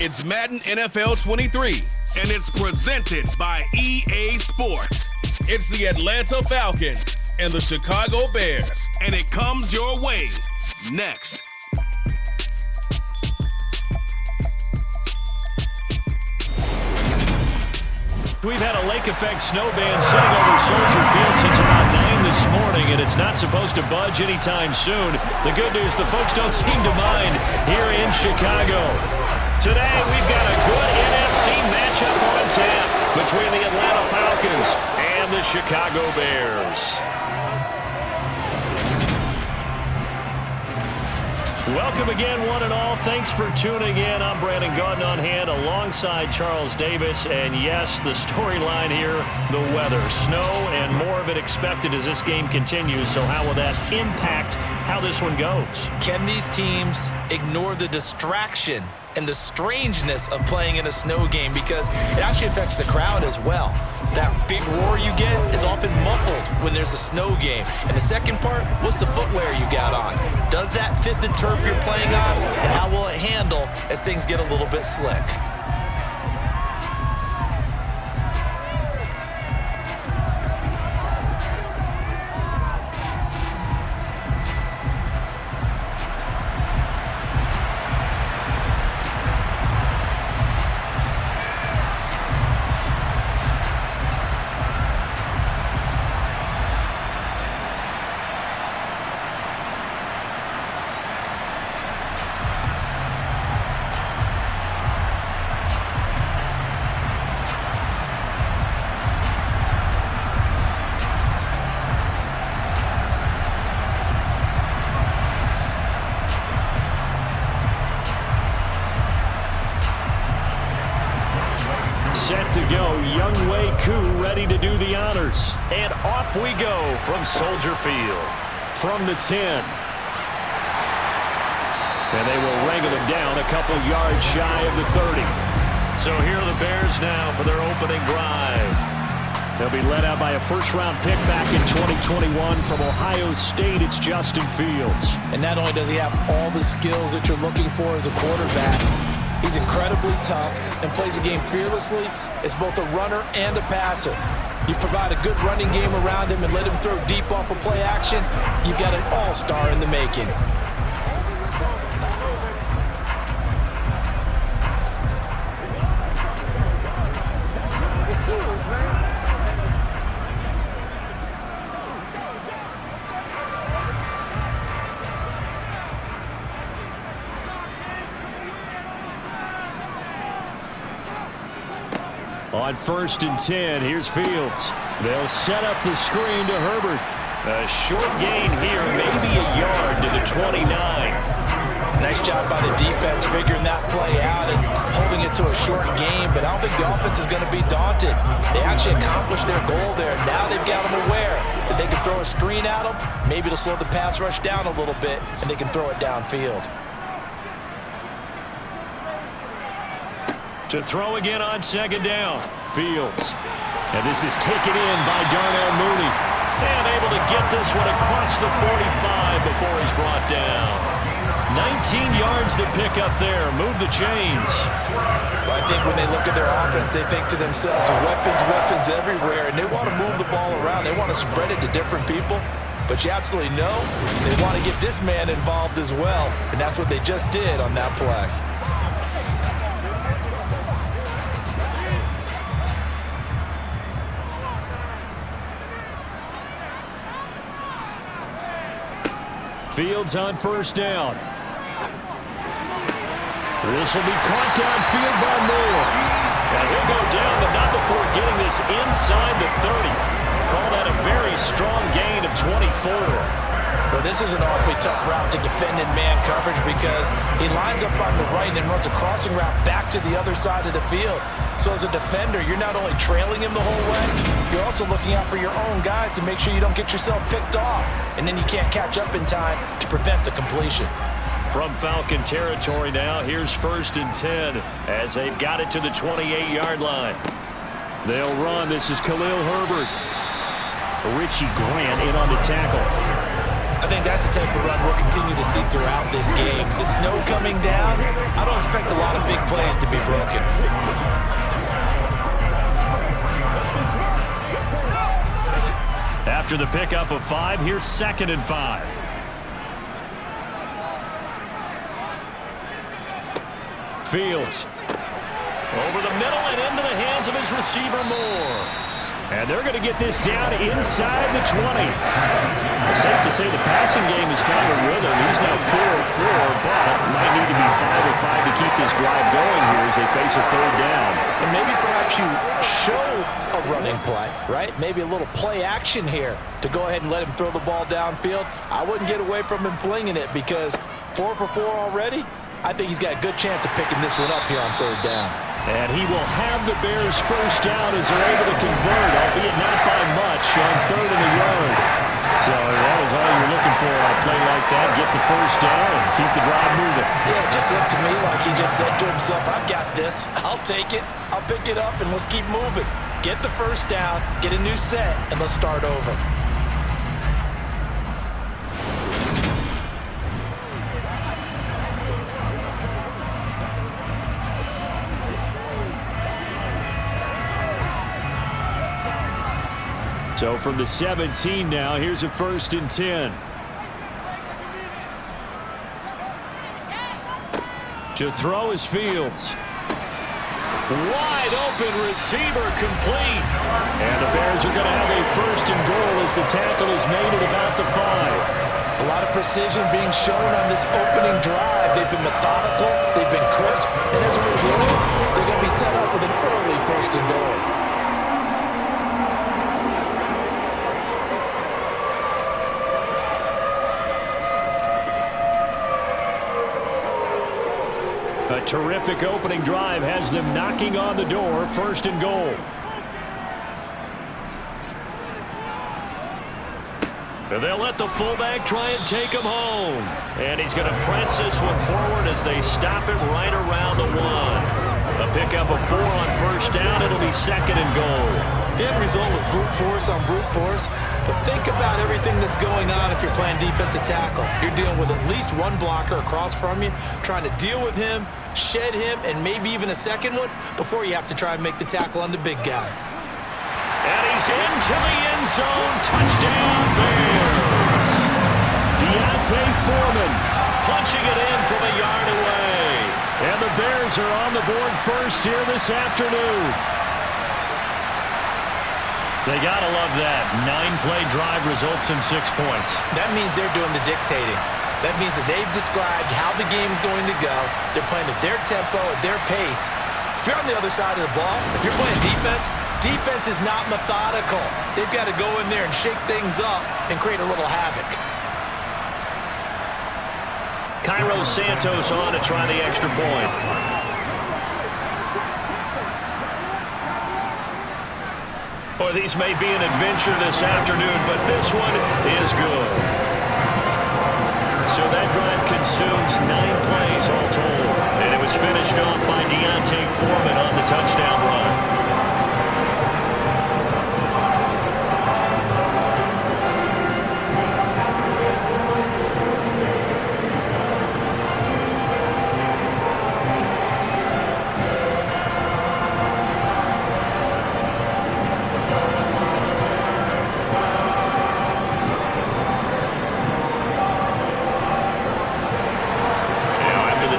It's Madden NFL 23, and it's presented by EA Sports. It's the Atlanta Falcons and the Chicago Bears, and it comes your way next. We've had a lake effect snow band sitting over Soldier Field since about 9 this morning, and it's not supposed to budge anytime soon. The good news, the folks don't seem to mind here in Chicago. Today, we've got a good NFC matchup on tap between the Atlanta Falcons and the Chicago Bears. Welcome again, one and all. Thanks for tuning in. I'm Brandon Gaudin on hand alongside Charles Davis. And yes, the storyline here, the weather. Snow and more of it expected as this game continues. So how will that impact how this one goes? Can these teams ignore the distraction and the strangeness of playing in a snow game? Because it actually affects the crowd as well. That big roar you get is often muffled when there's a snow game. And the second part, what's the footwear you got on? Does that fit the turf you're playing on? And how will it handle as things get a little bit slick? Set to go, Younghoe Koo ready to do the honors. And off we go from Soldier Field. From the 10. And they will wrangle him down a couple yards shy of the 30. So here are the Bears now for their opening drive. They'll be led out by a first-round pick back in 2021 from Ohio State. It's Justin Fields. And not only does he have all the skills that you're looking for as a quarterback, he's incredibly tough and plays the game fearlessly as both a runner and a passer. You provide a good running game around him and let him throw deep off of play action, you've got an all-star in the making. On 1st and 10, here's Fields. They'll set up the screen to Herbert. A short gain here, maybe a yard to the 29. Nice job by the defense figuring that play out and holding it to a short game, but I don't think the offense is going to be daunted. They actually accomplished their goal there. Now they've got them aware that they can throw a screen at them, maybe to slow the pass rush down a little bit, and they can throw it downfield. To throw again on 2nd down, Fields. And this is taken in by Darnell Mooney. And able to get this one across the 45 before he's brought down. 19 yards to pick up there. Move the chains. Well, I think when they look at their offense, they think to themselves, weapons everywhere, and they want to move the ball around. They want to spread it to different people. But you absolutely know they want to get this man involved as well, and that's what they just did on that play. Fields on 1st down. This will be caught downfield by Moore. And he'll go down, but not before getting this inside the 30. Call that a very strong gain of 24. Well, this is an awfully tough route to defend in man coverage because he lines up on the right and runs a crossing route back to the other side of the field. So as a defender, you're not only trailing him the whole way, you're also looking out for your own guys to make sure you don't get yourself picked off. And then you can't catch up in time to prevent the completion. From Falcon territory now, here's 1st and 10 as they've got it to the 28-yard line. They'll run. This is Khalil Herbert. Richie Grant in on the tackle. I think that's the type of run we'll continue to see throughout this game. The snow coming down, I don't expect a lot of big plays to be broken. After the pickup of 5, here's 2nd and 5. Fields. Over the middle and into the hands of his receiver Moore. And they're going to get this down inside the 20. It's safe to say the passing game has found a rhythm. He's now 4-4, but might need to be 5-5 to keep this drive going here as they face a 3rd down. And maybe perhaps you show a running play, right? Maybe a little play action here to go ahead and let him throw the ball downfield. I wouldn't get away from him flinging it because 4 for 4 already. I think he's got a good chance of picking this one up here on 3rd down. And he will have the Bears first down as they're able to convert, albeit not by much, on 3rd and a yard. So that was all you're looking for on a play like that. Get the first down and keep the drive moving. Yeah, it just looked to me like he just said to himself, I've got this. I'll take it. I'll pick it up, and let's keep moving. Get the first down, get a new set, and let's start over. So from the 17 now, here's a 1st and 10. To throw is Fields. Wide open receiver complete. And the Bears are going to have a 1st and goal as the tackle is made at about the 5. A lot of precision being shown on this opening drive. They've been methodical, they've been crisp, and as a result, they're going to be set up with an early 1st and goal. A terrific opening drive has them knocking on the door, 1st and goal. They'll let the fullback try and take him home. And he's going to press this one forward as they stop it right around the 1. A pickup of 4 on 1st down. It'll be 2nd and goal. The end result was brute force on brute force. But think about everything that's going on if you're playing defensive tackle. You're dealing with at least one blocker across from you, trying to deal with him, shed him, and maybe even a second one before you have to try and make the tackle on the big guy. And he's into the end zone. Touchdown, Bears. Deontay Foreman punching it in from a yard away. And the Bears are on the board first here this afternoon. They got to love that. 9-play drive results in 6 points. That means they're doing the dictating. That means that they've described how the game's going to go. They're playing at their tempo, at their pace. If you're on the other side of the ball, if you're playing defense, defense is not methodical. They've got to go in there and shake things up and create a little havoc. Cairo Santos on to try the extra point. Boy, these may be an adventure this afternoon, but this one is good. So that drive consumes 9 plays all told. And it was finished off by Deontay Foreman on the touchdown run.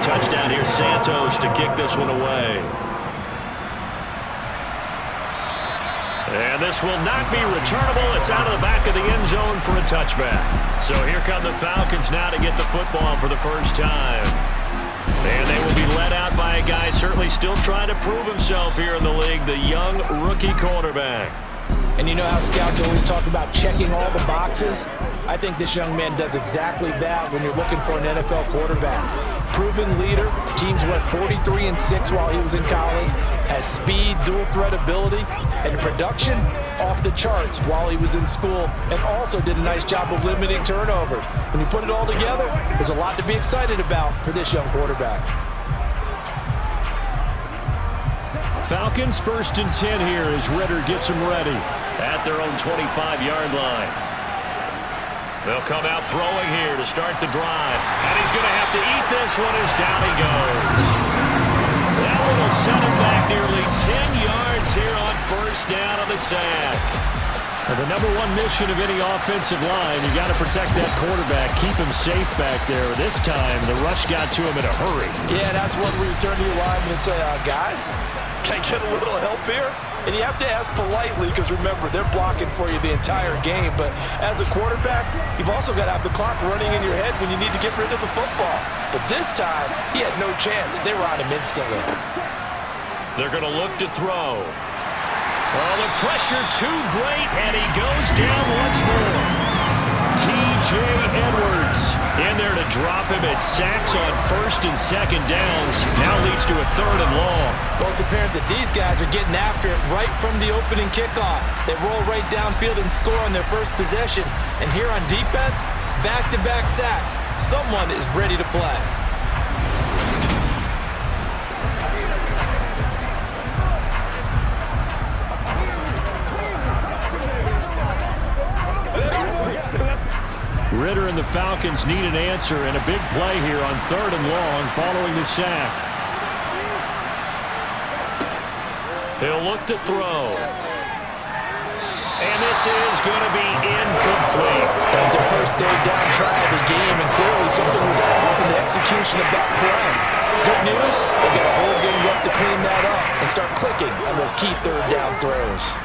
Touchdown here, Santos to kick this one away. And this will not be returnable. It's out of the back of the end zone for a touchback. So here come the Falcons now to get the football for the first time. And they will be led out by a guy certainly still trying to prove himself here in the league, the young rookie quarterback. And you know how scouts always talk about checking all the boxes? I think this young man does exactly that when you're looking for an NFL quarterback. Proven leader. Teams went 43-6 while he was in college. Has speed, dual threat ability, and production off the charts while he was in school, and also did a nice job of limiting turnovers. When you put it all together, there's a lot to be excited about for this young quarterback. Falcons 1st and 10 here as Ritter gets them ready at their own 25-yard line. They'll come out throwing here to start the drive. And he's going to have to eat this one as down he goes. That one will set him back nearly 10 yards here on first down on the sack. And the number one mission of any offensive line, you got to protect that quarterback, keep him safe back there. This time, the rush got to him in a hurry. Yeah, that's one where you turn to your lineman and say, guys, can I get a little help here? And you have to ask politely because, remember, they're blocking for you the entire game. But as a quarterback, you've also got to have the clock running in your head when you need to get rid of the football. But this time, he had no chance. They were on him instantly. They're going to look to throw. Oh, the pressure too great, and he goes down once more. T.J. Edwards in there to drop him at sacks on first and second downs. Now leads to a third and long. Well, it's apparent that these guys are getting after it right from the opening kickoff. They roll right downfield and score on their first possession. And here on defense, back-to-back sacks. Someone is ready to play. Ritter and the Falcons need an answer and a big play here on third and long following the sack. He'll look to throw. And this is going to be incomplete. That was the first third down try of the game, and clearly something was off in the execution of that play. Good news, they've got a whole game left to clean that up and start clicking on those key third down throws.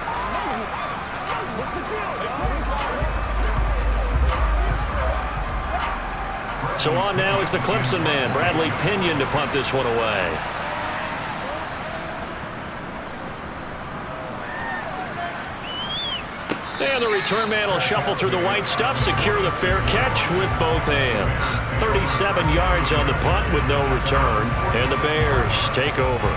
So on now is the Clemson man, Bradley Pinion, to punt this one away. And the return man will shuffle through the white stuff, secure the fair catch with both hands. 37 yards on the punt with no return, and the Bears take over.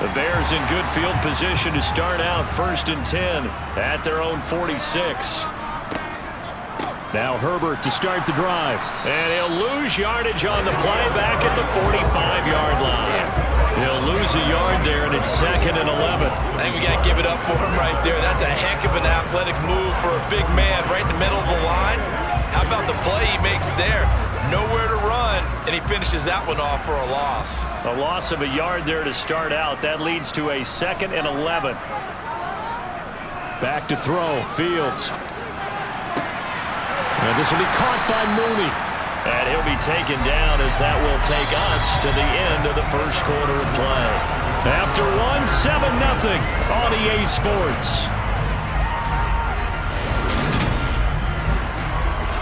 The Bears in good field position to start out first and 10 at their own 46. Now Herbert to start the drive. And he'll lose yardage on the play back at the 45-yard line. He'll lose a yard there, and it's second and 11. I think we got to give it up for him right there. That's a heck of an athletic move for a big man right in the middle of the line. How about the play he makes there? Nowhere to run, and he finishes that one off for a loss. A loss of a yard there to start out. That leads to a second and 11. Back to throw, Fields. And this will be caught by Mooney. And he'll be taken down as that will take us to the end of the first quarter of play. After one, 7-0 on EA Sports.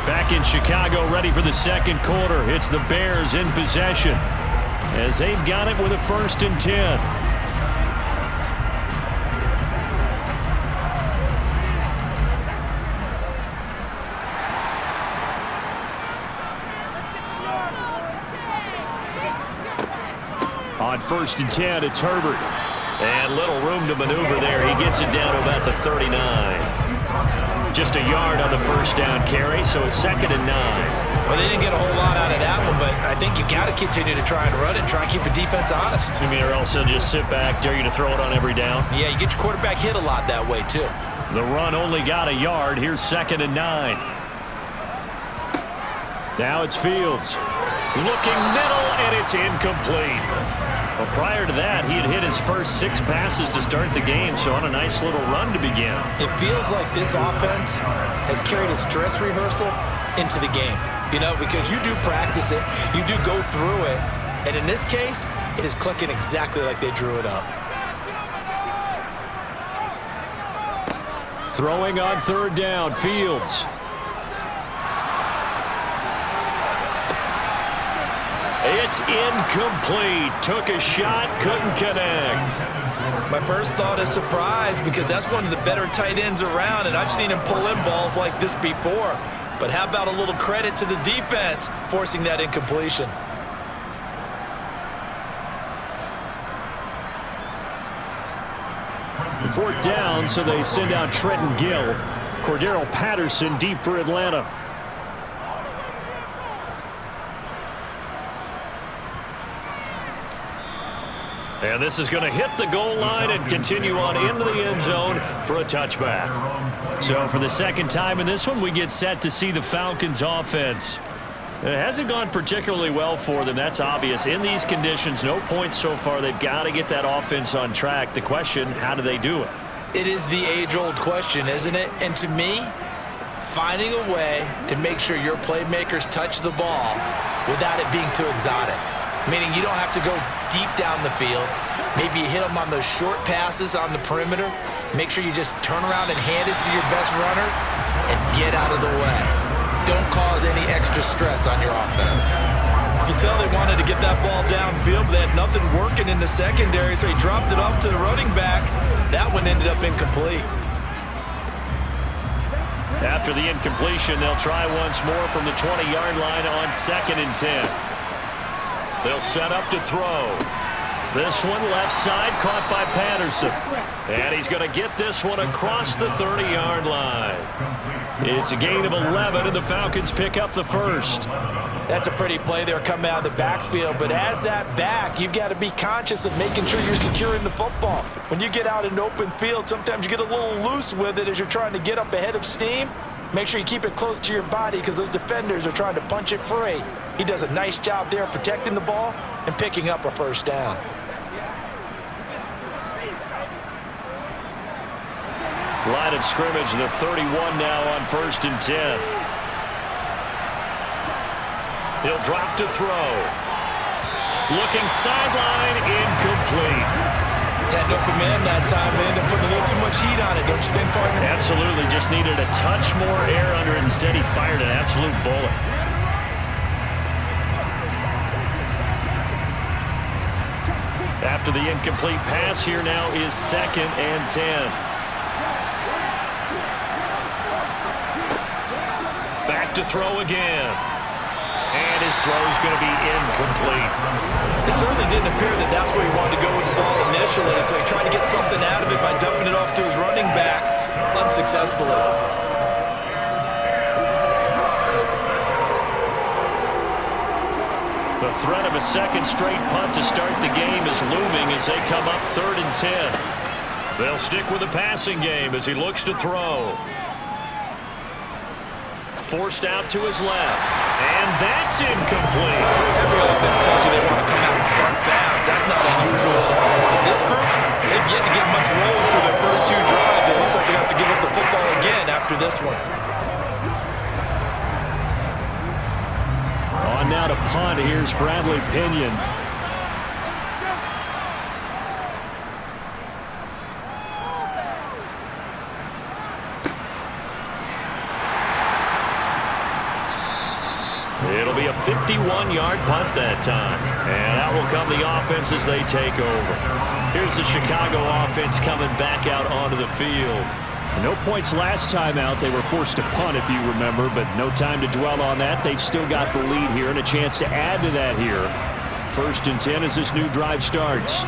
Back in Chicago, ready for the second quarter. It's the Bears in possession as they've got it with a first and 10. On first and 10, it's Herbert. And little room to maneuver there. He gets it down to about the 39. Just a yard on the first down carry, so it's second and 9. Well, they didn't get a whole lot out of that one, but I think you've got to continue to try and run it and try and keep the defense honest. You mean, or else they'll just sit back, dare you to throw it on every down? Yeah, you get your quarterback hit a lot that way, too. The run only got a yard. Here's second and 9. Now it's Fields. Looking middle, and it's incomplete. Well, prior to that, he had hit his first 6 passes to start the game, so on a nice little run to begin. It feels like this offense has carried its dress rehearsal into the game. You know, because you do practice it, you do go through it, and in this case, it is clicking exactly like they drew it up. Throwing on third down, Fields. It's incomplete. Took a shot, couldn't connect. My first thought is surprise because that's one of the better tight ends around, and I've seen him pull in balls like this before. But how about a little credit to the defense forcing that incompletion? Fourth down, so they send out Trenton Gill. Cordero Patterson deep for Atlanta. And this is going to hit the goal line and continue on into the end zone for a touchback. So for the second time in this one, we get set to see the Falcons offense. It hasn't gone particularly well for them. That's obvious. In these conditions, no points so far. They've got to get that offense on track. The question, how do they do it? It is the age-old question, isn't it? And to me, finding a way to make sure your playmakers touch the ball without it being too exotic. Meaning you don't have to go deep down the field. Maybe you hit them on those short passes on the perimeter. Make sure you just turn around and hand it to your best runner and get out of the way. Don't cause any extra stress on your offense. You can tell they wanted to get that ball downfield, but they had nothing working in the secondary, so he dropped it off to the running back. That one ended up incomplete. After the incompletion, they'll try once more from the 20-yard line on 2nd and 10. They'll set up to throw. This one left side caught by Patterson. And he's going to get this one across the 30-yard line. It's a gain of 11, and the Falcons pick up the first. That's a pretty play there coming out of the backfield. But as that back, you've got to be conscious of making sure you're securing the football. When you get out in open field, sometimes you get a little loose with it as you're trying to get up ahead of steam. Make sure you keep it close to your body because those defenders are trying to punch it free. He does a nice job there protecting the ball and picking up a first down. Line of scrimmage, the 31 now on 1st and 10. He'll drop to throw. Looking sideline, incomplete. Had an open man that time, but ended up putting a little too much heat on it, don't you think, partner? Absolutely, just needed a touch more air under it. Instead, he fired an absolute bullet. After the incomplete pass, here now is 2nd and 10. Back to throw again. And his throw is going to be incomplete. It certainly didn't appear that that's where he wanted to go with the ball initially, so he tried to get something out of it by dumping it off to his running back unsuccessfully. The threat of a second straight punt to start the game is looming as they come up 3rd and 10. They'll stick with the passing game as he looks to throw. Forced out to his left. And that's incomplete. Every offense tells you they want to come out and start fast. That's not unusual at all. But this group, they've yet to get much rolling through their first 2 drives. It looks like they have to give up the football again after this one. On now to punt. Here's Bradley Pinion. It'll be a 51-yard punt that time. And that will come the offense as they take over. Here's the Chicago offense coming back out onto the field. No points last time out. They were forced to punt, if you remember, but no time to dwell on that. They've still got the lead here and a chance to add to that here. 1st and 10 as this new drive starts.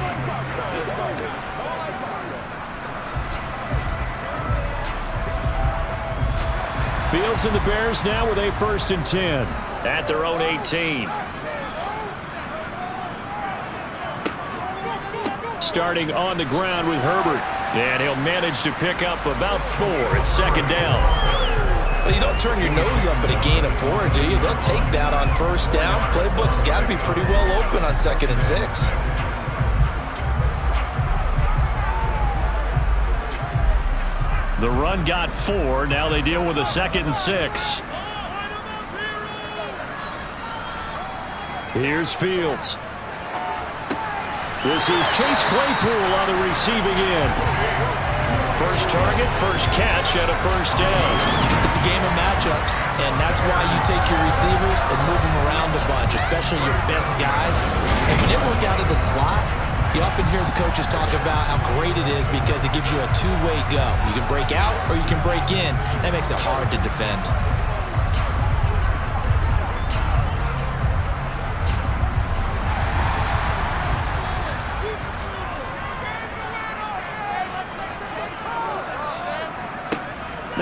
Fields and the Bears now with a 1st and 10 at their own 18. Starting on the ground with Herbert. And he'll manage to pick up about 4 at 2nd down. Well, you don't turn your nose up at a gain of 4, do you? They'll take that on 1st down. Playbook's got to be pretty well open on 2nd and 6. The run got 4. Now they deal with a 2nd and 6. Here's Fields. This is Chase Claypool on the receiving end. First target, first catch at a 1st down. It's a game of matchups, and that's why you take your receivers and move them around a bunch, especially your best guys. And when it works out of the slot, you often hear the coaches talk about how great it is because it gives you a 2-way go. You can break out or you can break in. That makes it hard to defend.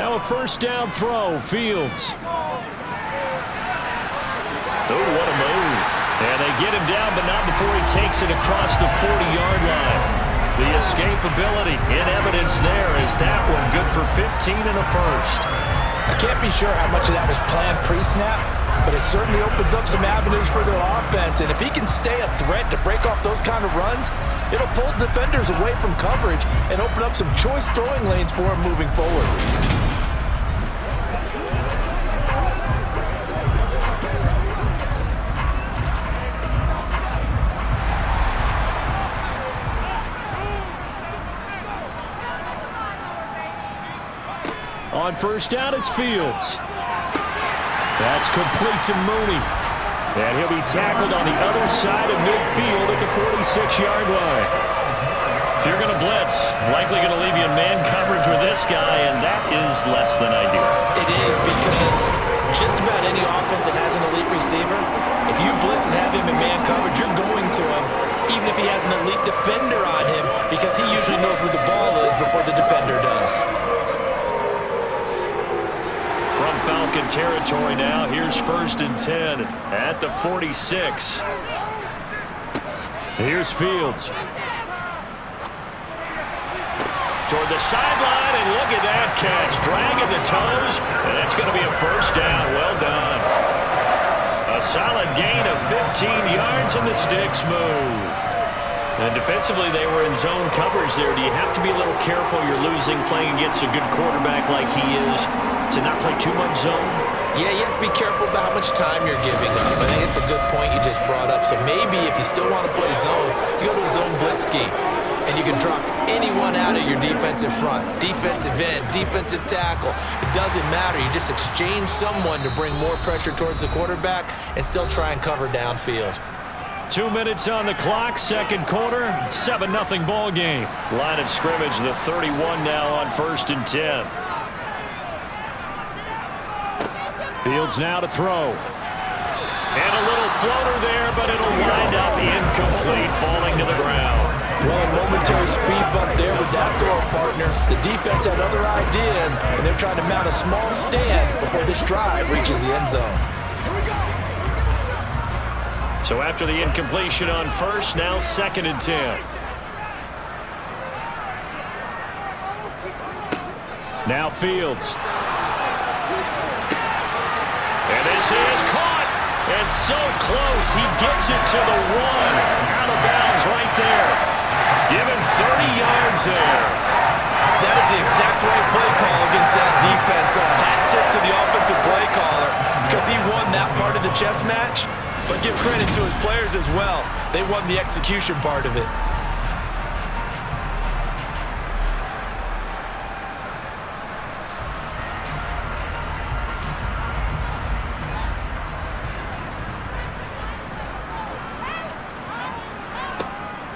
Now a first down throw, Fields. Oh, what a move. And they get him down, but not before he takes it across the 40-yard line. The escapability in evidence there is that one good for 15 and a first. I can't be sure how much of that was planned pre-snap, but it certainly opens up some avenues for their offense. And if he can stay a threat to break off those kind of runs, it'll pull defenders away from coverage and open up some choice throwing lanes for him moving forward. On first down, it's Fields. That's complete to Mooney. And he'll be tackled on the other side of midfield at the 46-yard line. If you're going to blitz, likely going to leave you in man coverage with this guy, and that is less than ideal. It is, because just about any offense that has an elite receiver, if you blitz and have him in man coverage, you're going to him, even if he has an elite defender on him, because he usually knows where the ball is before the defender does. From Falcon territory now, here's 1st and 10 at the 46. Here's Fields. Toward the sideline, and look at that catch. Dragging the toes, and that's going to be a first down. Well done. A solid gain of 15 yards, and the sticks move. And defensively, they were in zone coverage there. Do you have to be a little careful? You're losing playing against a good quarterback like he is to not play too much zone? Yeah, you have to be careful about how much time you're giving up. I think it's a good point you just brought up. So maybe if you still want to play zone, you go to a zone blitz scheme, and you can drop anyone out of your defensive front, defensive end, defensive tackle. It doesn't matter. You just exchange someone to bring more pressure towards the quarterback and still try and cover downfield. 2 minutes on the clock, second quarter, 7-0 ball game. Line of scrimmage, the 31 now on 1st and 10. Fields now to throw. And a little floater there, but it'll wind up incomplete, falling to the ground. Well, a momentary speed bump there with that throw partner. The defense had other ideas, and they're trying to mount a small stand before this drive reaches the end zone. So after the incompletion on first, now 2nd and 10. Now Fields. And this is caught. And so close, he gets it to the 1. Out of bounds right there. Give him 30 yards there. That is the exact right play call against that defense. So a hat tip to the offensive play caller because he won that part of the chess match. But give credit to his players as well. They won the execution part of it.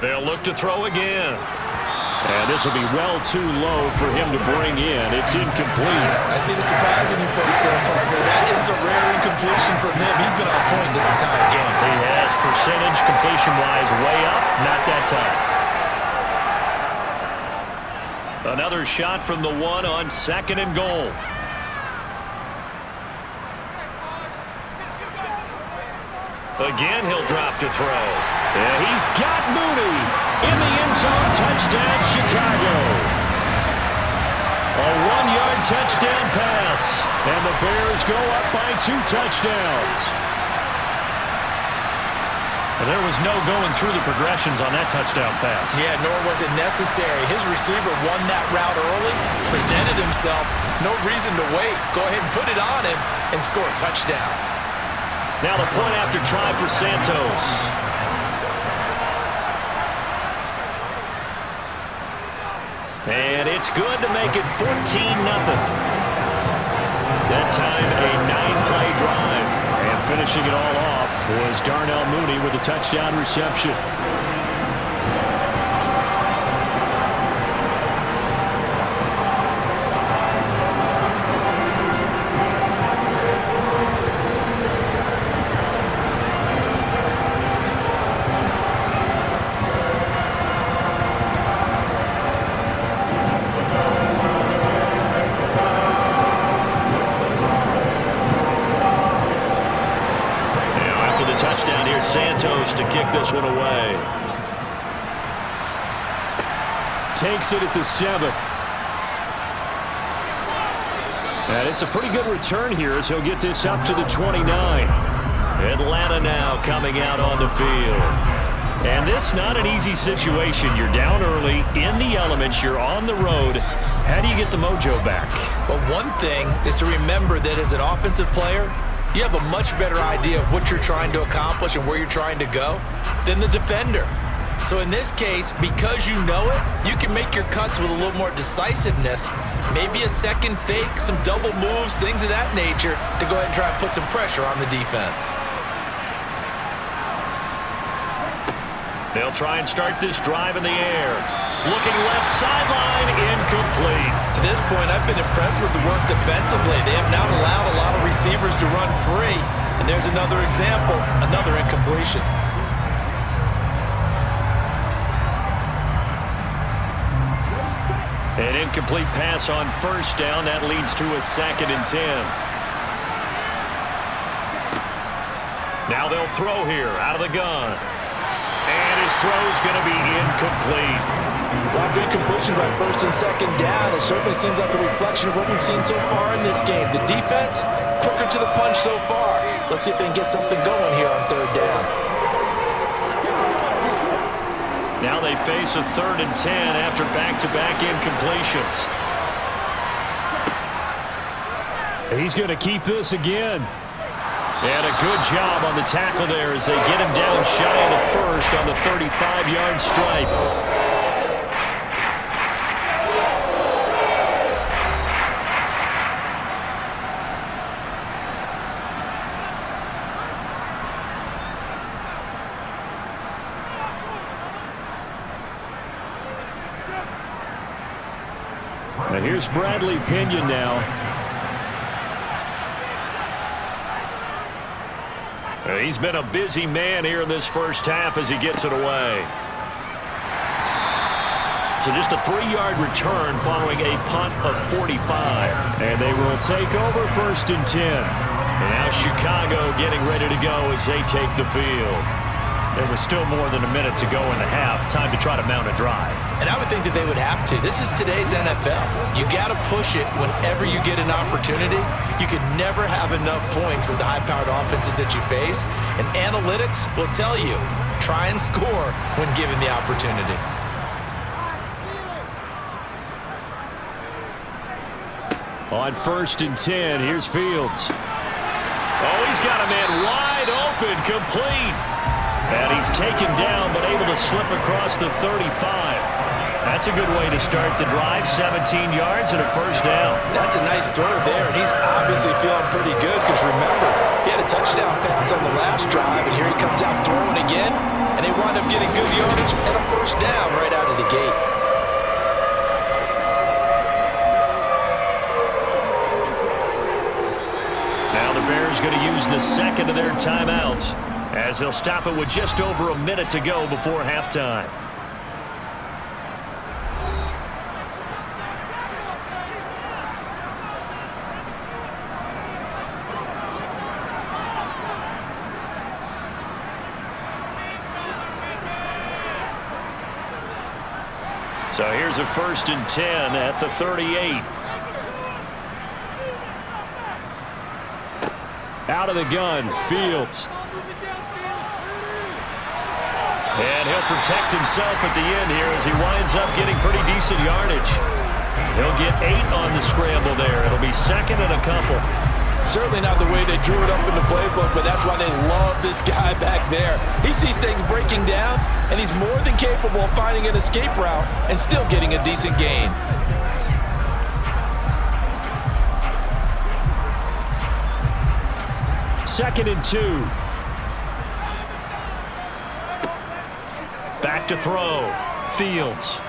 They'll look to throw again. And this will be well too low for him to bring in. It's incomplete. I see the surprise in your face there, partner. That is a rare incompletion from him. He's been on point this entire game. He has percentage completion-wise way up, not that time. Another shot from the 1 on 2nd and goal. Again, he'll drop to throw. And he's got Mooney in the end zone. Touchdown, Chicago. A 1-yard touchdown pass. And the Bears go up by 2 touchdowns. And there was no going through the progressions on that touchdown pass. Yeah, nor was it necessary. His receiver won that route early, presented himself. No reason to wait. Go ahead and put it on him and score a touchdown. Now the point after try for Santos. And it's good to make it 14-0. That time a 9-play drive. And finishing it all off was Darnell Mooney with a touchdown reception. touchdown. Here's Santos to kick this one away. Takes it at the 7. And it's a pretty good return here as he'll get this up to the 29. Atlanta now coming out on the field. And this not an easy situation. You're down early, in the elements, you're on the road. How do you get the mojo back? Well, one thing is to remember that as an offensive player, you have a much better idea of what you're trying to accomplish and where you're trying to go than the defender. So in this case, because you know it, you can make your cuts with a little more decisiveness, maybe a second fake, some double moves, things of that nature, to go ahead and try and put some pressure on the defense. They'll try and start this drive in the air. Looking left sideline, incomplete. To this point, I've been impressed with the work defensively. They have now allowed a lot of receivers to run free. And there's another example, another incompletion. An incomplete pass on first down. That leads to a 2nd and 10. Now they'll throw here out of the gun. And his throw's going to be incomplete. A lot of good completions on 1st and 2nd down. It certainly seems like a reflection of what we've seen so far in this game. The defense, quicker to the punch so far. Let's see if they can get something going here on 3rd down. Now they face a 3rd and 10 after back-to-back incompletions. He's going to keep this again. And a good job on the tackle there as they get him down shy of the 1st on the 35-yard stripe. Now here's Bradley Pinion now. He's been a busy man here in this first half as he gets it away. So just a 3-yard return following a punt of 45. And they will take over 1st and 10. And now Chicago getting ready to go as they take the field. There was still more than a minute to go in the half. Time to try to mount a drive. And I would think that they would have to. This is today's NFL. You got to push it whenever you get an opportunity. You can never have enough points with the high-powered offenses that you face. And analytics will tell you, try and score when given the opportunity. On 1st and 10, here's Fields. Oh, he's got a man wide open, complete. And he's taken down, but able to slip across the 35. That's a good way to start the drive. 17 yards and a 1st down. That's a nice throw there, and he's obviously feeling pretty good because remember, he had a touchdown pass on the last drive, and here he comes out throwing again, and they wind up getting good yardage and a 1st down right out of the gate. Now the Bears going to use the 2nd of their timeouts as they'll stop it with just over a minute to go before halftime. So here's a 1st and 10 at the 38. Out of the gun, Fields. And he'll protect himself at the end here as he winds up getting pretty decent yardage. He'll get 8 on the scramble there. It'll be 2nd and a couple. Certainly not the way they drew it up in the playbook, but that's why they love this guy back there. He sees things breaking down, and he's more than capable of finding an escape route and still getting a decent gain. Second and 2. Back to throw. Fields.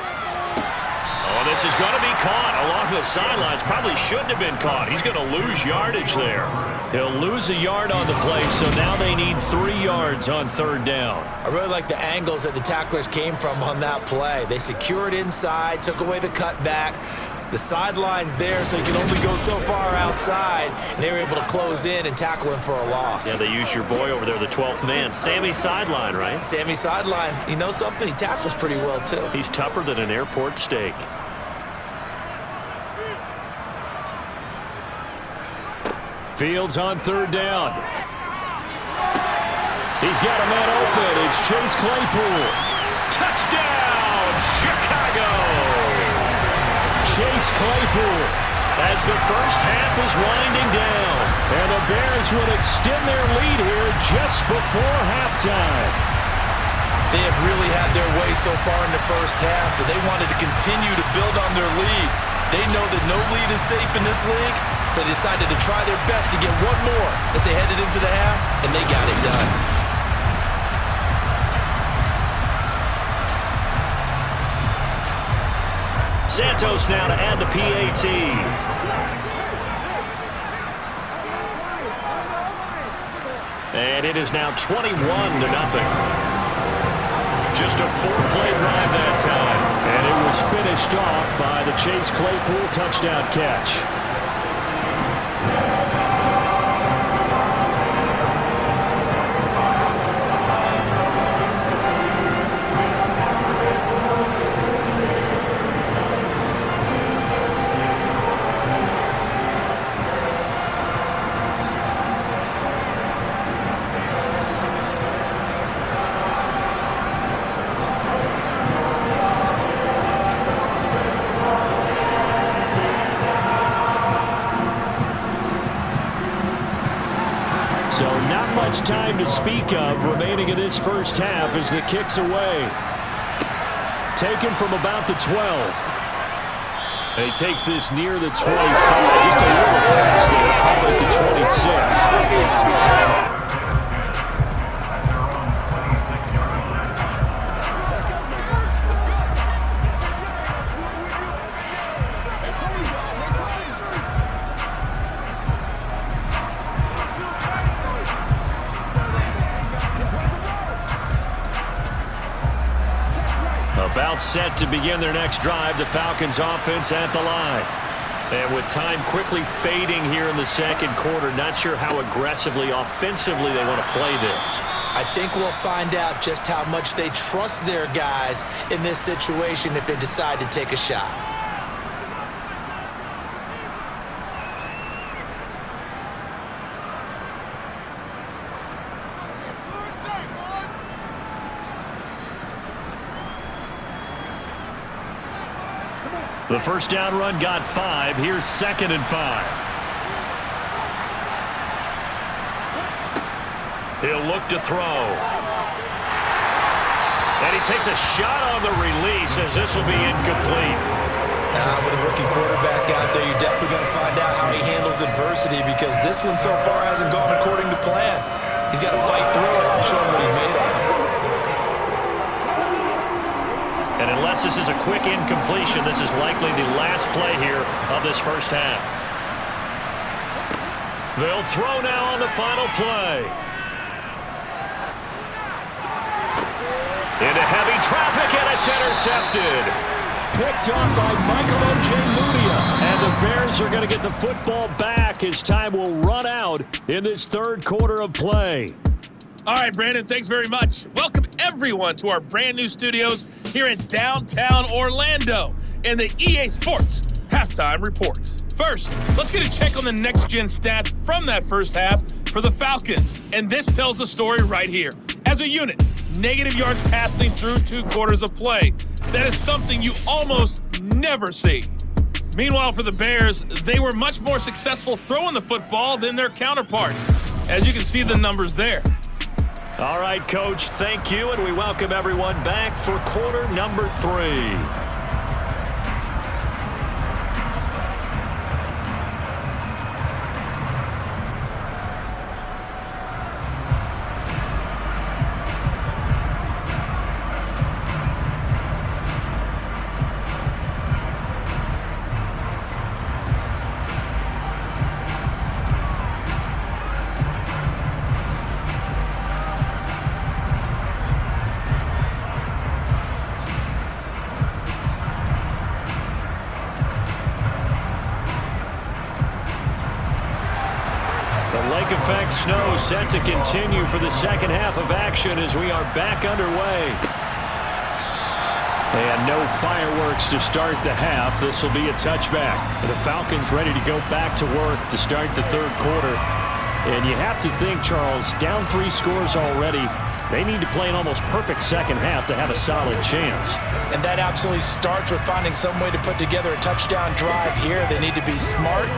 Oh, this is going to be caught along the sidelines. Probably shouldn't have been caught. He's going to lose yardage there. He'll lose a yard on the play, so now they need 3 yards on 3rd down. I really like the angles that the tacklers came from on that play. They secured inside, took away the cutback, The sideline's there, so you can only go so far outside, and they were able to close in and tackle him for a loss. Yeah, they use your boy over there, the 12th man. Sammy Sideline, right? Sammy Sideline. You know something? He tackles pretty well, too. He's tougher than an airport steak. Fields on third down. He's got a man open. It's Chase Claypool. Touchdown, Chicago! Chase Claypool as the first half is winding down. And the Bears would extend their lead here just before halftime. They have really had their way so far in the first half, but they wanted to continue to build on their lead. They know that no lead is safe in this league, so they decided to try their best to get one more as they headed into the half, and they got it done. Santos now to add the PAT. And it is now 21-0. Just a 4-play drive that time. And it was finished off by the Chase Claypool touchdown catch. So not much time to speak of remaining in this first half as the kick's away. Taken from about the 12. And he takes this near the 25. Just a little pass there. Call it the 26. About set to begin their next drive, the Falcons offense at the line. And with time quickly fading here in the second quarter, not sure how aggressively, offensively they want to play this. I think we'll find out just how much they trust their guys in this situation if they decide to take a shot. The first down run got 5. Here's 2nd and 5. He'll look to throw. And he takes a shot on the release as this will be incomplete. With a rookie quarterback out there, you're definitely going to find out how he handles adversity because this one so far hasn't gone according to plan. He's got to fight through it and show him what he's made of. And unless this is a quick incompletion, this is likely the last play here of this first half. They'll throw now on the final play. Into heavy traffic, and it's intercepted. Picked up by Michael Ojemudia. And the Bears are going to get the football back as time will run out in this third quarter of play. All right, Brandon, thanks very much. Welcome, everyone, to our brand new studios here in downtown Orlando in the EA Sports Halftime Report. First, let's get a check on the next-gen stats from that first half for the Falcons. And this tells the story right here. As a unit, negative yards passing through 2 quarters of play. That is something you almost never see. Meanwhile, for the Bears, they were much more successful throwing the football than their counterparts. As you can see the numbers there. All right, Coach, thank you, and we welcome everyone back for quarter number 3. lake-effect snow set to continue for the second half of action as we are back underway. And no fireworks to start the half. This will be a touchback. The Falcons ready to go back to work to start the third quarter. And you have to think, Charles, down 3 scores already. They need to play an almost perfect second half to have a solid chance. And that absolutely starts with finding some way to put together a touchdown drive here. They need to be smart,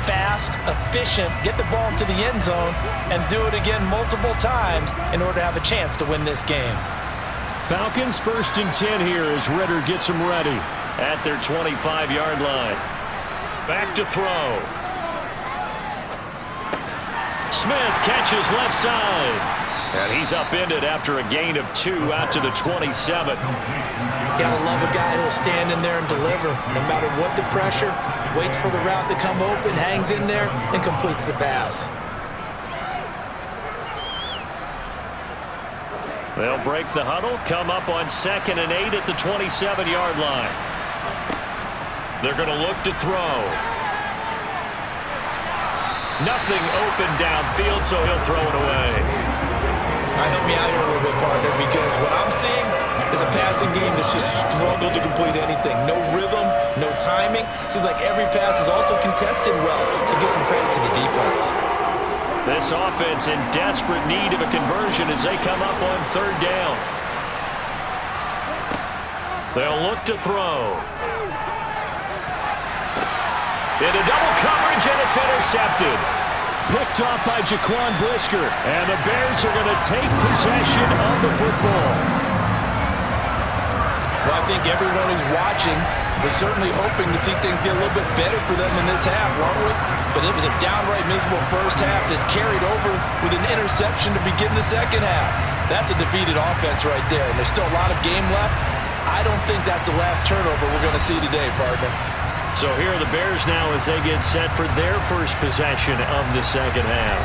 fast, efficient, get the ball into the end zone, and do it again multiple times in order to have a chance to win this game. Falcons 1st and 10 here as Ritter gets them ready at their 25-yard line. Back to throw. Smith catches left side. And he's upended after a gain of 2 out to the 27. Gotta love a guy who'll stand in there and deliver. No matter what the pressure, waits for the route to come open, hangs in there, and completes the pass. They'll break the huddle, come up on 2nd and 8 at the 27-yard line. They're going to look to throw. Nothing open downfield, so he'll throw it away. Help me out here a little bit, partner, because what I'm seeing is a passing game that's just struggled to complete anything. No rhythm, no timing. Seems like every pass is also contested well, so give some credit to the defense. This offense in desperate need of a conversion as they come up on 3rd down. They'll look to throw. Into double coverage, and it's intercepted. Picked off by Jaquan Brisker, and the Bears are going to take possession of the football. Well, I think everyone who's watching was certainly hoping to see things get a little bit better for them in this half, weren't we? But it was a downright miserable first half that's carried over with an interception to begin the second half. That's a defeated offense right there, and there's still a lot of game left. I don't think that's the last turnover we're going to see today, partner. So here are the Bears now as they get set for their first possession of the second half.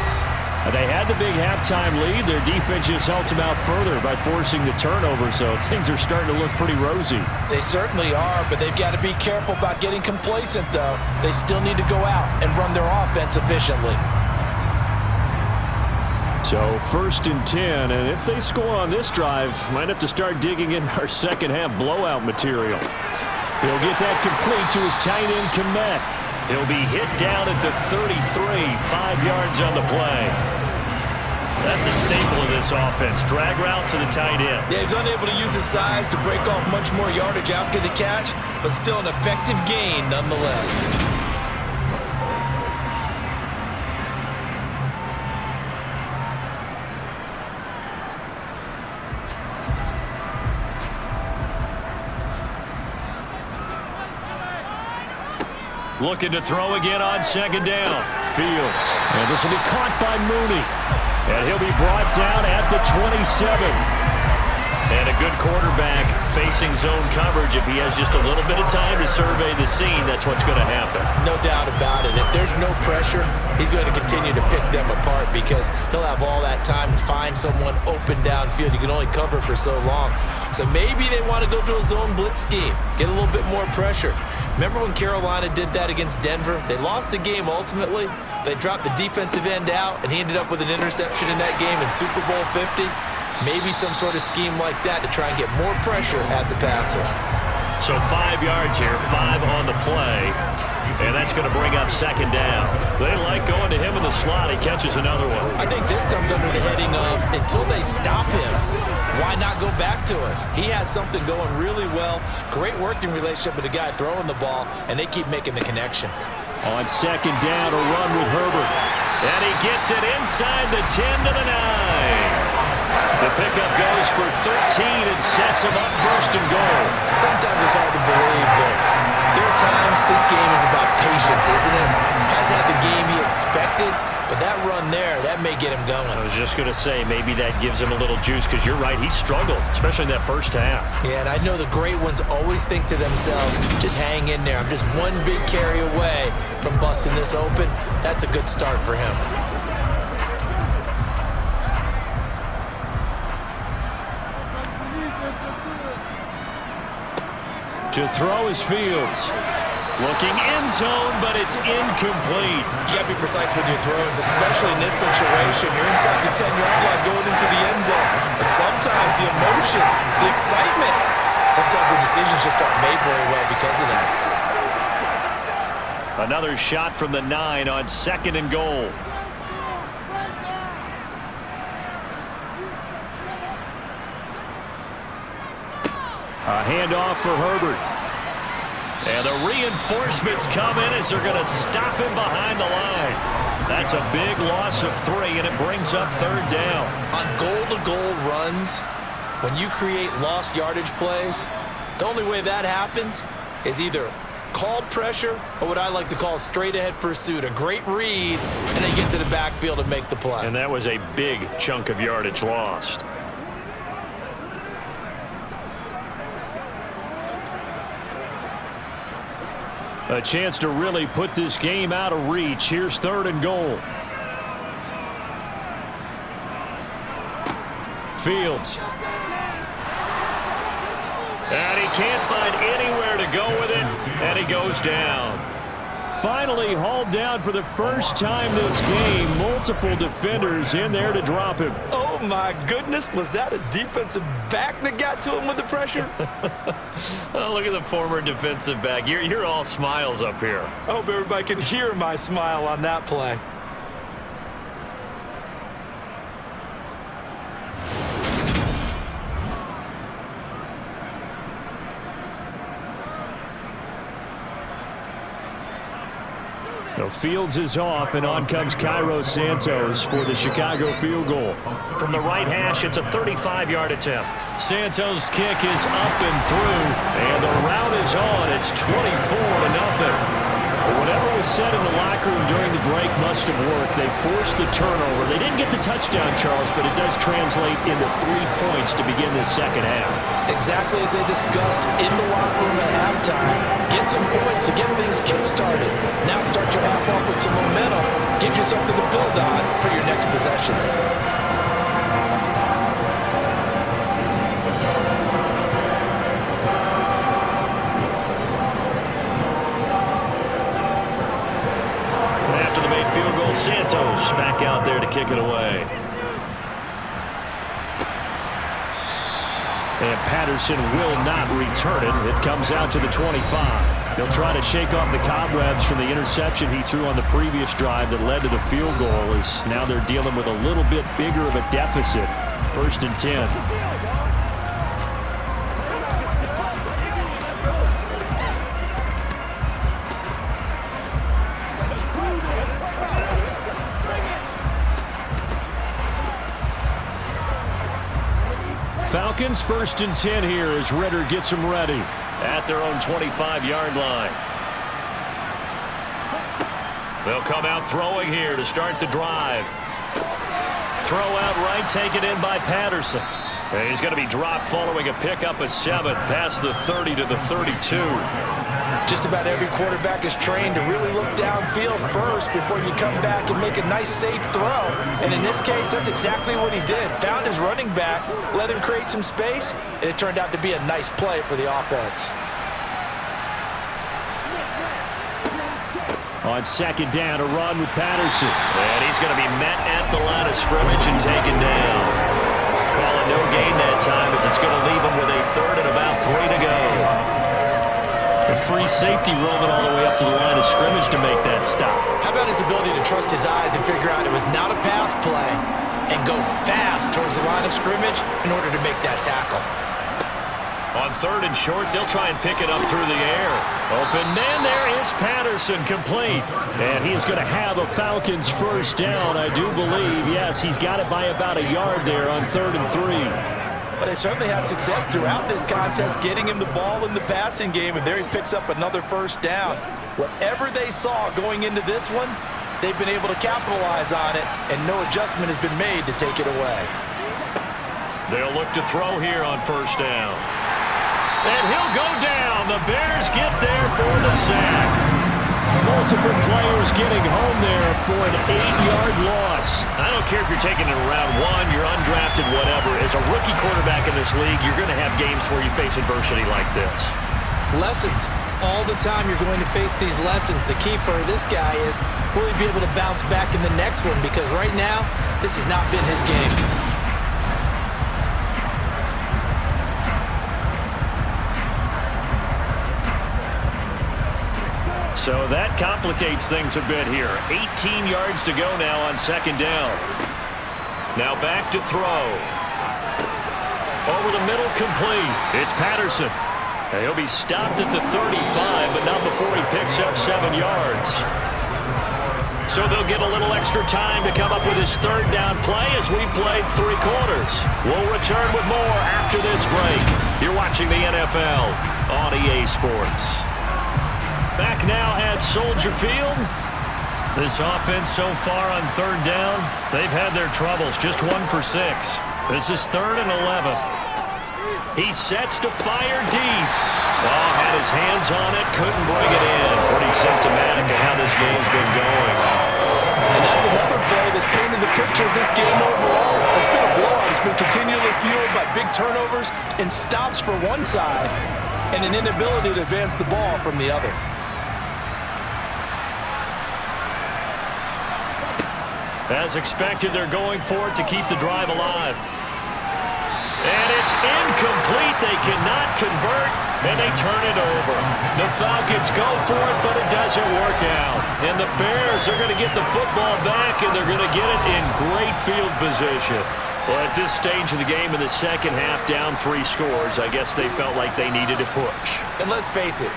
They had the big halftime lead. Their defense just helped them out further by forcing the turnover, so things are starting to look pretty rosy. They certainly are, but they've got to be careful about getting complacent, though. They still need to go out and run their offense efficiently. So 1st and 10, and if they score on this drive, might have to start digging in our second half blowout material. He'll get that complete to his tight end, Kmet. He'll be hit down at the 33, 5 yards on the play. That's a staple of this offense. Drag route to the tight end. Yeah, he's unable to use his size to break off much more yardage after the catch, but still an effective gain nonetheless. Looking to throw again on 2nd down. Fields. And this will be caught by Mooney. And he'll be brought down at the 27. And a good quarterback facing zone coverage. If he has just a little bit of time to survey the scene, that's what's going to happen. No doubt about it. If there's no pressure, he's going to continue to pick them apart because he'll have all that time to find someone open downfield. You can only cover for so long. So maybe they want to go to a zone blitz scheme, get a little bit more pressure. Remember when Carolina did that against Denver? They lost the game ultimately. They dropped the defensive end out, and he ended up with an interception in that game in Super Bowl 50. Maybe some sort of scheme like that to try and get more pressure at the passer. So 5 yards here, 5 on the play. And that's going to bring up 2nd down. They like going to him in the slot. He catches another one. I think this comes under the heading of until they stop him, why not go back to it? He has something going really well. Great working relationship with the guy throwing the ball, and they keep making the connection. On 2nd down, a run with Herbert. And he gets it inside the 10 to the 9. The pickup goes for 13 and sets him up 1st and goal. Sometimes it's hard to believe, but there are times this game is about patience, isn't it? Has had the game he expected, but that run there, that may get him going. I was just going to say, maybe that gives him a little juice because you're right, he struggled, especially in that first half. Yeah, and I know the great ones always think to themselves, just hang in there. I'm just one big carry away from busting this open. That's a good start for him. To throw is Fields. Looking end zone, but it's incomplete. You got to be precise with your throws, especially in this situation. You're inside the 10-yard line going into the end zone. But sometimes the emotion, the excitement, sometimes the decisions just aren't made very well because of that. Another shot from the 9 on 2nd and goal. A handoff for Herbert. And the reinforcements come in as they're going to stop him behind the line. That's a big loss of 3, and it brings up 3rd down. On goal-to-goal runs, when you create lost yardage plays, the only way that happens is either called pressure or what I like to call straight-ahead pursuit. A great read, and they get to the backfield and make the play. And that was a big chunk of yardage lost. A chance to really put this game out of reach. Here's 3rd and goal. Fields. And he can't find anywhere to go with it, and he goes down. Finally hauled down for the first time this game. Multiple defenders in there to drop him. Oh, my goodness. Was that a defensive back that got to him with the pressure? Oh, look at the former defensive back. You're all smiles up here. I hope everybody can hear my smile on that play. So Fields is off, and on comes Cairo Santos for the Chicago field goal. From the right hash, it's a 35-yard attempt. Santos' kick is up and through, and the route is on. It's 24-0. Whatever was said in the locker room during the break must have worked. They forced the turnover. They didn't get the touchdown, Charles, but it does translate into 3 points to begin this second half. Exactly as they discussed in the locker room at halftime. Get some points to get things kick-started. Now start your half off with some momentum. Gives you something to build on for your next possession. Santos back out there to kick it away. And Patterson will not return it. It comes out to the 25. He'll try to shake off the cobwebs from the interception he threw on the previous drive that led to the field goal, as now they're dealing with a little bit bigger of a deficit. 1st and 10. Falcons 1st and 10 here as Ritter gets them ready at their own 25-yard line. They'll come out throwing here to start the drive. Throw out right, taken in by Patterson. And he's going to be dropped following a pickup of 7 past the 30 to the 32. Just about every quarterback is trained to really look downfield first before you come back and make a nice, safe throw. And in this case, that's exactly what he did. Found his running back, let him create some space, and it turned out to be a nice play for the offense. On 2nd down, a run with Patterson. And he's going to be met at the line of scrimmage and taken down. Call it no gain that time, as it's going to leave him with a 3rd and about 3 to go. A free safety roaming all the way up to the line of scrimmage to make that stop. How about his ability to trust his eyes and figure out it was not a pass play and go fast towards the line of scrimmage in order to make that tackle. On 3rd and short, they'll try and pick it up through the air. Open man, there is Patterson, complete. And he is going to have a Falcons 1st down, I do believe. Yes, he's got it by about a yard there on 3rd and 3. But they certainly had success throughout this contest getting him the ball in the passing game, and there he picks up another 1st down. Whatever they saw going into this one, they've been able to capitalize on it, and no adjustment has been made to take it away. They'll look to throw here on 1st down. And he'll go down. The Bears get there for the sack. Multiple players getting home there for an 8-yard loss. I don't care if you're taking it in round 1, you're undrafted, whatever. As a rookie quarterback in this league, you're going to have games where you face adversity like this. Lessons. All the time you're going to face these lessons. The key for this guy is, will he be able to bounce back in the next one? Because right now, this has not been his game. So that complicates things a bit here. 18 yards to go now on second down. Now back to throw. Over the middle, complete. It's Patterson. He'll be stopped at the 35, but not before he picks up 7 yards. So they'll get a little extra time to come up with his third down play as we played 3 quarters. We'll return with more after this break. You're watching the NFL on EA Sports. Back now at Soldier Field. This offense so far on third down, they've had their troubles. Just 1 for 6. This is 3rd and 11. He sets to fire deep. Oh, had his hands on it, couldn't bring it in. Pretty symptomatic of how this game's been going. And that's another play that's painted the picture of this game overall. It's been a blowout. It's been continually fueled by big turnovers and stops for one side and an inability to advance the ball from the other. As expected, they're going for it to keep the drive alive. And it's incomplete. They cannot convert, and they turn it over. The Falcons go for it, but it doesn't work out. And the Bears are going to get the football back, and they're going to get it in great field position. Well, at this stage of the game in the second half, down 3 scores, I guess they felt like they needed to push. And let's face it,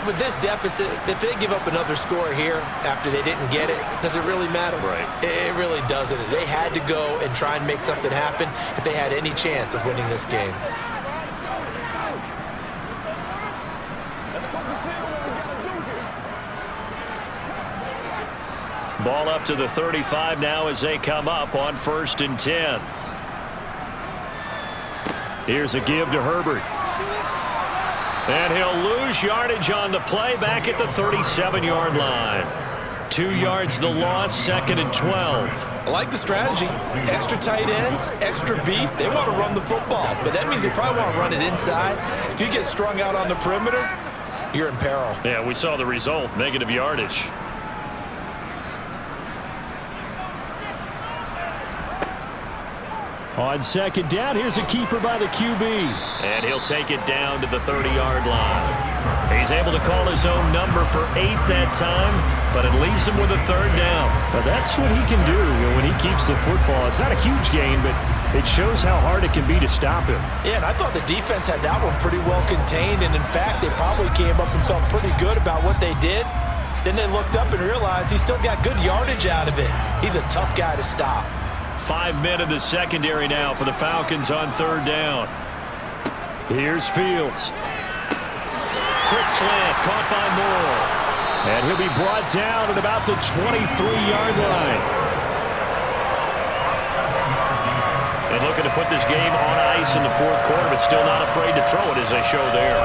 with this deficit, if they give up another score here after they didn't get it, does it really matter? Right. It really doesn't. They had to go and try and make something happen if they had any chance of winning this game. Ball up to the 35 now as they come up on 1st and 10. Here's a give to Herbert. And he'll lose yardage on the play back at the 37-yard line. 2 yards the loss, 2nd and 12. I like the strategy. Extra tight ends, extra beef. They want to run the football, but that means they probably want to run it inside. If you get strung out on the perimeter, you're in peril. Yeah, we saw the result, negative yardage. On second down, here's a keeper by the QB. And he'll take it down to the 30-yard line. He's able to call his own number for 8 that time, but it leaves him with a 3rd down. But that's what he can do when he keeps the football. It's not a huge gain, but it shows how hard it can be to stop him. Yeah, and I thought the defense had that one pretty well contained, and in fact, they probably came up and felt pretty good about what they did. Then they looked up and realized he still got good yardage out of it. He's a tough guy to stop. 5 men in the secondary now for the Falcons on 3rd down. Here's Fields. Quick slant, caught by Moore. And he'll be brought down at about the 23-yard line. And looking to put this game on ice in the 4th quarter, but still not afraid to throw it as they show there.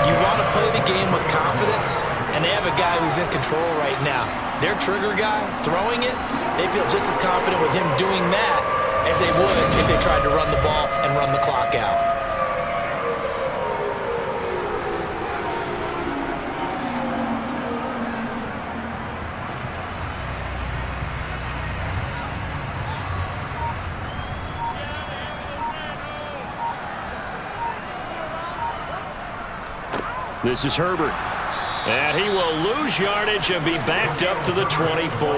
You want to play the game with confidence, and they have a guy who's in control right now. Their trigger guy, throwing it, they feel just as confident with him doing that as they would if they tried to run the ball and run the clock out. This is Herbert. And he will lose yardage and be backed up to the 24.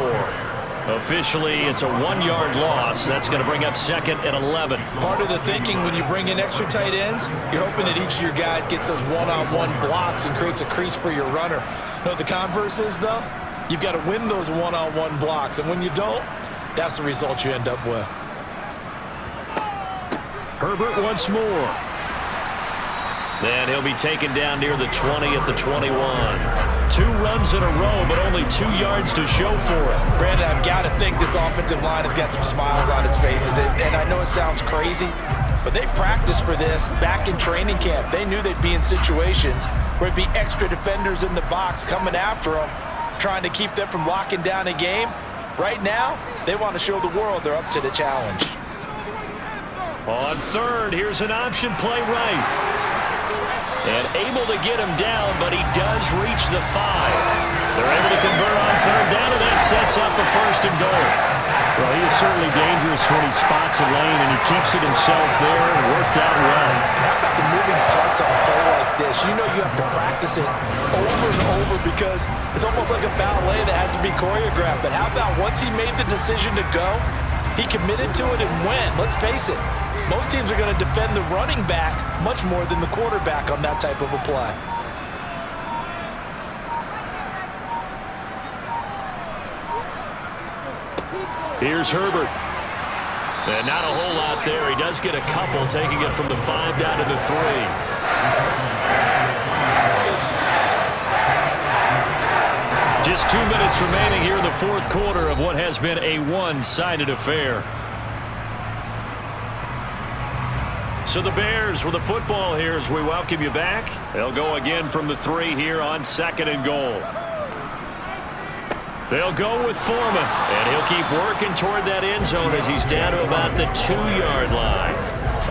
Officially, it's a 1-yard loss. That's going to bring up 2nd and 11. Part of the thinking when you bring in extra tight ends, you're hoping that each of your guys gets those one-on-one blocks and creates a crease for your runner. You know what the converse is, though? You've got to win those one-on-one blocks, and when you don't, that's the result you end up with. Herbert once more. And he'll be taken down near the 20 at the 21. 2 runs in a row, but only 2 yards to show for it. Brandon, I've got to think this offensive line has got some smiles on its faces. And I know it sounds crazy, but they practiced for this back in training camp. They knew they'd be in situations where it'd be extra defenders in the box coming after them, trying to keep them from locking down a game. Right now, they want to show the world they're up to the challenge. On 3rd, here's an option play right. And able to get him down, but he does reach the 5. They're able to convert on third down, and that sets up a 1st and goal. Well, he is certainly dangerous when he spots a lane, and he keeps it himself there, and worked out well. How about the moving parts on a play like this? You know you have to practice it over and over because it's almost like a ballet that has to be choreographed. But how about once he made the decision to go, he committed to it and went. Let's face it, most teams are going to defend the running back much more than the quarterback on that type of a play. Here's Herbert. And not a whole lot there. He does get a couple, taking it from the 5 down to the 3. Just 2 minutes remaining here in the 4th quarter of what has been a one-sided affair. So the Bears with the football here as we welcome you back. They'll go again from the 3 here on 2nd and goal. They'll go with Foreman, and he'll keep working toward that end zone as he's down to about the 2-yard line.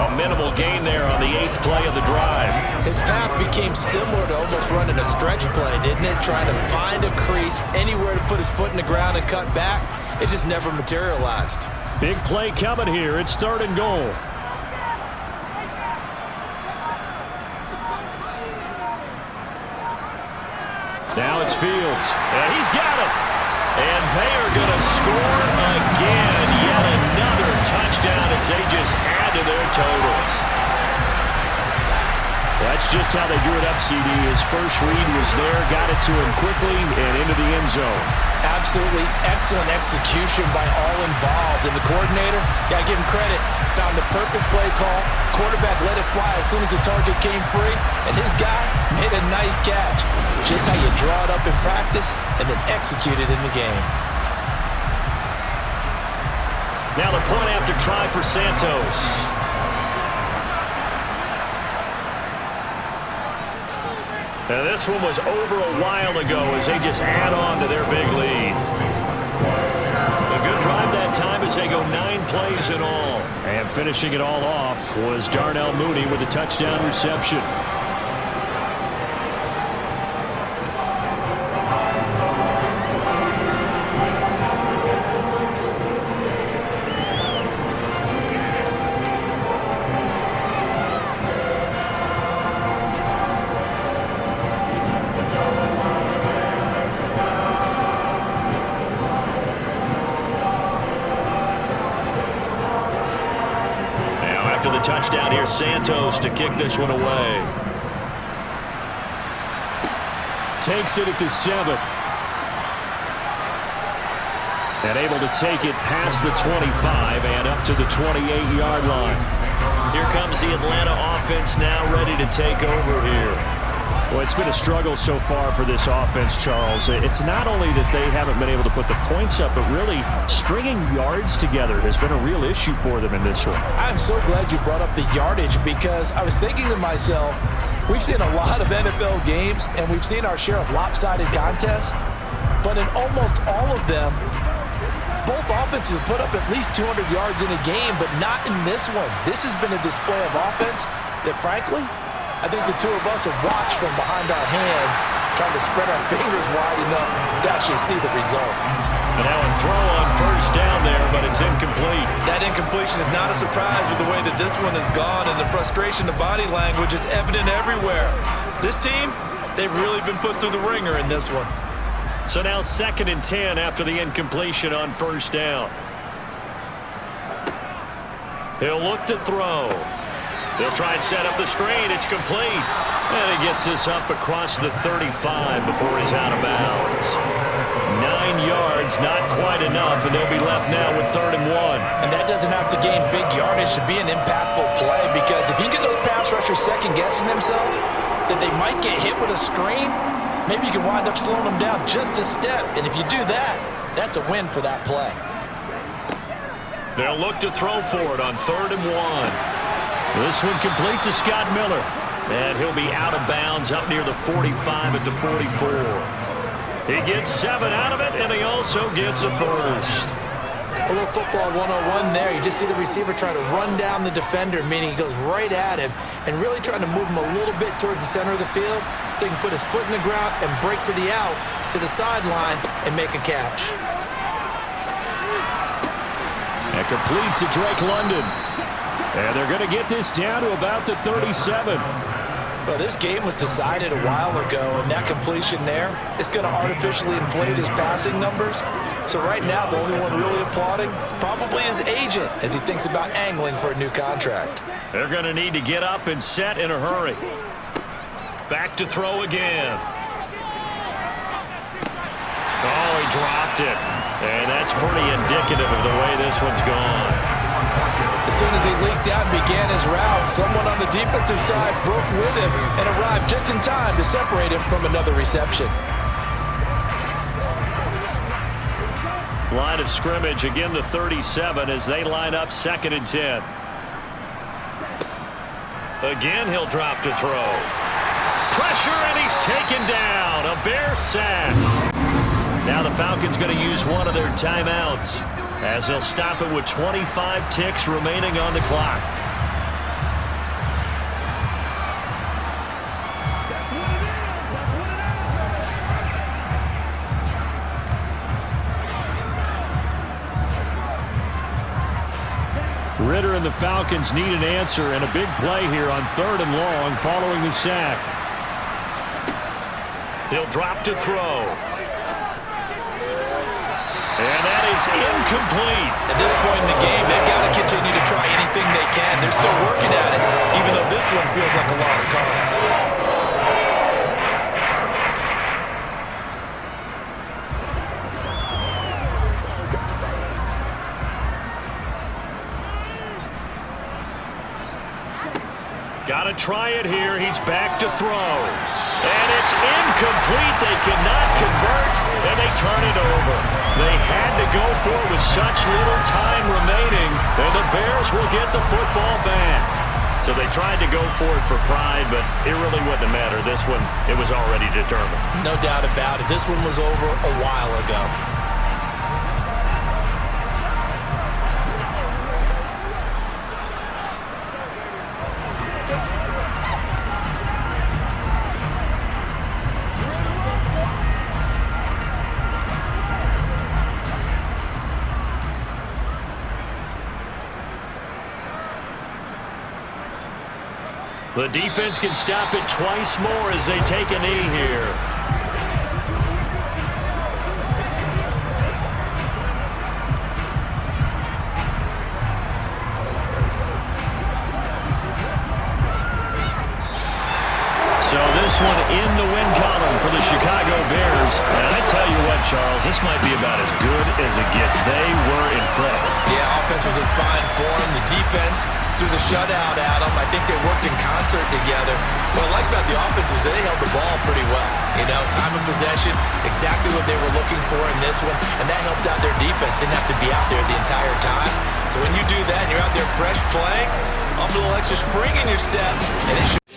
A minimal gain there on the 8th play of the drive. His path became similar to almost running a stretch play, didn't it? Trying to find a crease, anywhere to put his foot in the ground and cut back. It just never materialized. Big play coming here. It's 3rd and goal. Now it's Fields, and he's got it. And they are going to score again. Yet another touchdown as they just add to their totals. That's just how they drew it up, CD. His first read was there, got it to him quickly, and into the end zone. Absolutely excellent execution by all involved. And the coordinator, got to give him credit, found the perfect play call. Quarterback let it fly as soon as the target came free, and his guy made a nice catch. Just how you draw it up in practice and then execute it in the game. Now the point after try for Santos. Now this one was over a while ago as they just add on to their big lead. A good drive that time as they go 9 plays in all. And finishing it all off was Darnell Mooney with a touchdown reception. Touchdown here, Santos to kick this one away. Takes it at the 7. And able to take it past the 25 and up to the 28-yard line. Here comes the Atlanta offense now ready to take over here. Well, it's been a struggle so far for this offense, Charles. It's not only that they haven't been able to put the points up, but really stringing yards together has been a real issue for them in this one. I'm so glad you brought up the yardage because I was thinking to myself, we've seen a lot of NFL games and we've seen our share of lopsided contests, but in almost all of them, both offenses have put up at least 200 yards in a game, but not in this one. This has been a display of offense that, frankly, I think the two of us have watched from behind our hands, trying to spread our fingers wide enough to actually see the result. And now a throw on 1st down there, but it's incomplete. That incompletion is not a surprise with the way that this one has gone, and the frustration, the body language is evident everywhere. This team, they've really been put through the ringer in this one. So now 2nd and 10 after the incompletion on 1st down. He'll look to throw. They'll try and set up the screen. It's complete. And he gets this up across the 35 before he's out of bounds. 9 yards, not quite enough, and they'll be left now with 3rd and 1. And that doesn't have to gain big yardage to be an impactful play because if you get those pass rushers second-guessing themselves, that they might get hit with a screen, maybe you can wind up slowing them down just a step. And if you do that, that's a win for that play. They'll look to throw for it on 3rd and 1. This one complete to Scott Miller. And he'll be out of bounds up near the 45 at the 44. He gets 7 out of it, and he also gets a first. A little football 101 there. You just see the receiver try to run down the defender, meaning he goes right at him and really trying to move him a little bit towards the center of the field so he can put his foot in the ground and break to the out, to the sideline, and make a catch. And complete to Drake London. And they're going to get this down to about the 37. Well, this game was decided a while ago, and that completion there is going to artificially inflate his passing numbers. So right now, the only one really applauding probably his agent as he thinks about angling for a new contract. They're going to need to get up and set in a hurry. Back to throw again. Oh, he dropped it. And that's pretty indicative of the way this one's gone. As soon as he leaked out and began his route, someone on the defensive side broke with him and arrived just in time to separate him from another reception. Line of scrimmage, again the 37 as they line up 2nd and 10. Again, he'll drop to throw. Pressure, and he's taken down. A Bear sack. Now the Falcons going to use one of their timeouts as they'll stop it with 25 ticks remaining on the clock. Ritter and the Falcons need an answer, and a big play here on 3rd and long following the sack. He'll drop to throw. And that is incomplete. At this point in the game, they've got to continue to try anything they can. They're still working at it, even though this one feels like a lost cause. Got to try it here. He's back to throw. And it's incomplete. They cannot convert, and they turn it over. They had to go for it with such little time remaining, and the Bears will get the football back. So they tried to go for it for pride, but it really wouldn't have mattered. This one, it was already determined. No doubt about it. This one was over a while ago. The defense can stop it twice more as they take a knee here. So this one in the win column for the Chicago Bears. And I tell you what, Charles, this might be about as good as it gets. They were incredible. Yeah, offense was in fine form. The defense threw the shutout at them. I think they worked in concert together. What I like about the offense is that they held the ball pretty well. You know, time of possession, exactly what they were looking for in this one, and that helped out their defense. Didn't have to be out there the entire time. So when you do that and you're out there fresh playing, a little extra spring in your step, and it should